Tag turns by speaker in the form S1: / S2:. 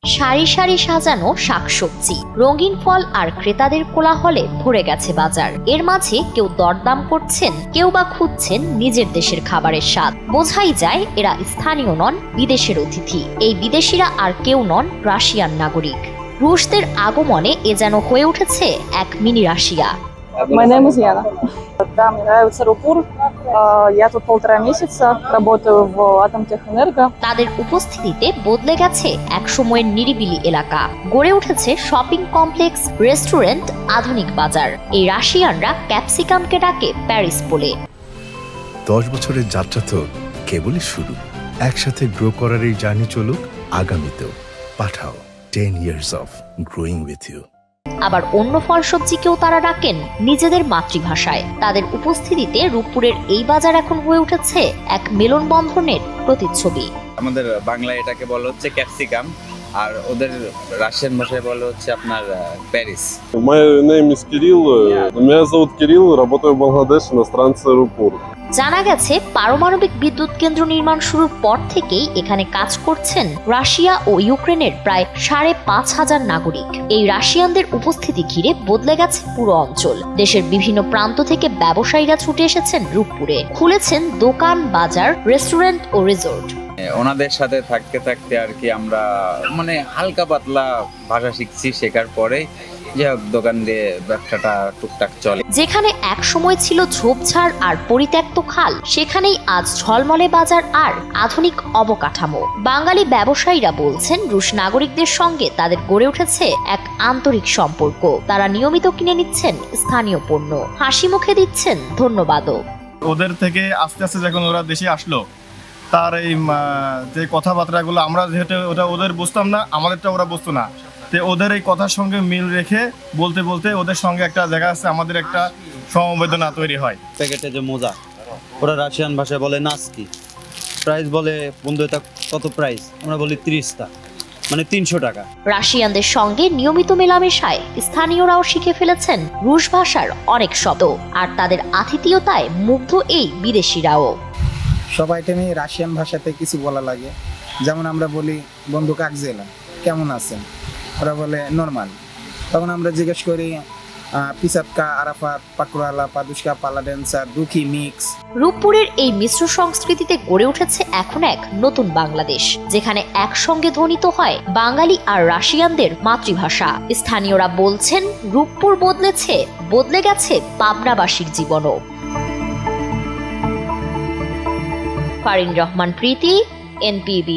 S1: সারি সারি সাজানো শাকসবজি, রঙিন ফল আর ক্রেতাদের কোলাহলে ভরে গেছে বাজার। এর মাঝে কেউ দরদাম করছেন, কেউ বা খুঁজছেন নিজের দেশের খাবারের স্বাদ। বোঝাই যায় এরা স্থানীয় নন, বিদেশের অতিথি। এই বিদেশিরা আর কেউ নন, রাশিয়ান নাগরিক। রুশদের আগমনে এ যেন হয়ে উঠেছে এক mini Russia.
S2: My name is Yana. Да, мне нравится Рупур. Я тут 1,5 месяца, работаю в Атомтехэнерго.
S1: তাদের উপস্থিতিতে বদলে গেছে এক সময়ের নিরিবিলি এলাকা। গড়ে উঠেছে শপিং কমপ্লেক্স, রেস্টুরেন্ট, আধুনিক বাজার। এই রাশিয়ানরা ক্যাপসিকামকে ডাকে প্যারিস বলে।
S3: 10 বছরের যাত্রা তো কেবলই শুরু। একসাথে গ্রো করার এই জার্নি চলুক আগামীতেও। পাঠাও 10 years of growing with you.
S1: আবার অন্য ফল সবজিকেও তারা ডাকেন নিজেদের মাতৃভাষায়। তাদের উপস্থিতিতে রূপপুরের এই বাজার এখন হয়ে উঠেছে এক মেলনবন্ধনের প্রতিচ্ছবি।
S4: আমাদের বাংলায় এটাকে বলা হচ্ছে ক্যাপসিকাম, আর ওদের রাশিয়ান ভাষায় বলা হচ্ছে আপনার Paris.
S5: My name is Kirill. Меня зовут Kirill, работаю в Бангладеш, иностранцы Рупур.
S1: জানা গেছে পারমাণবিক বিদ্যুৎ কেন্দ্র নির্মাণ শুরুর পর থেকেই এখানে কাজ করছেন রাশিয়া ও ইউক্রেনের প্রায় 5,500 নাগরিক। এই রাশিয়ানদের উপস্থিতি ঘিরে বদলে গেছে পুরো অঞ্চল। দেশের বিভিন্ন প্রান্ত থেকে ব্যবসায়ীরা ছুটে এসেছেন রূপপুরে, খুলেছেন দোকান, বাজার, রেস্টুরেন্ট ও রিসোর্ট।
S4: ওনাদের সাথে থাকতে থাকতে আর কি আমরা হালকা পাতলা ভাষা শিখছি। শেখার পরে যে দোকান দিয়ে ব্যবসাটা টুকটাক চলে।
S1: যেখানে এক সময় ছিল ঝোপঝাড় আর পরিত্যক্ত খাল, সেখানেই আজ ঝলমলে বাজার আর আধুনিক অবকাঠামো। বাঙালি ব্যবসায়ীরা বলছেন রুশ নাগরিকদের সঙ্গে তাদের গড়ে উঠেছে এক আন্তরিক সম্পর্ক। তারা নিয়মিত কিনে নিচ্ছেন স্থানীয় পণ্য, হাসি মুখে দিচ্ছেন ধন্যবাদও।
S6: ওদের থেকে আস্তে আস্তে যখন ওরা দেশে আসলো, তার এই যে কথাবার্তাগুলো আমরা যেহেতু ওটা ওদের বুঝতাম না, আমাদেরটা ওরা বুঝতো না, তো ওদের এই কথার সঙ্গে মিল রেখে বলতে বলতে ওদের সঙ্গে একটা জায়গা আছে, আমাদের একটা সমবেদনা তৈরি হয়।
S7: প্যাকেটে যে মোজা, ওরা রাশিয়ান ভাষায় বলে নাস্কি। প্রাইস বলে বন্ধু এটা কত প্রাইস, আমরা বলি 30টা, মানে 300 টাকা।
S1: রাশিয়ানদের সঙ্গে নিয়মিত মেলামেশায় স্থানীয়রাও শিখে ফেলেছেন রুশ ভাষার অনেক শব্দ, আর তাদের আতিথেয়তায় মুগ্ধ এই বিদেশিরাও।
S8: সব আইটেমে রাশিয়ান ভাষাতে কিছু বলা লাগে। যেমন আমরা বলি বন্ধু কাকজেলা, কেমন আছেন, ওরা বলে নর্মাল। তখন আমরা জিজ্ঞেস করি পিসাতকা, আরাফাত, পাকুরালা, পাদুস্কা, পালাডেন্সার, দুঃখী মিক্স।
S1: রূপপুরের এই মিশ্র সংস্কৃতিতে গড়ে উঠেছে এখন এক নতুন বাংলাদেশ, যেখানে একসঙ্গে ধ্বনিত হয় বাঙালি আর রাশিয়ানদের মাতৃভাষা। স্থানীয়রা বলছেন রূপপুর বদলেছে, বদলে গেছে পাবনাবাসীর জীবনও। ফারিন রহমান প্রীতি, NPB।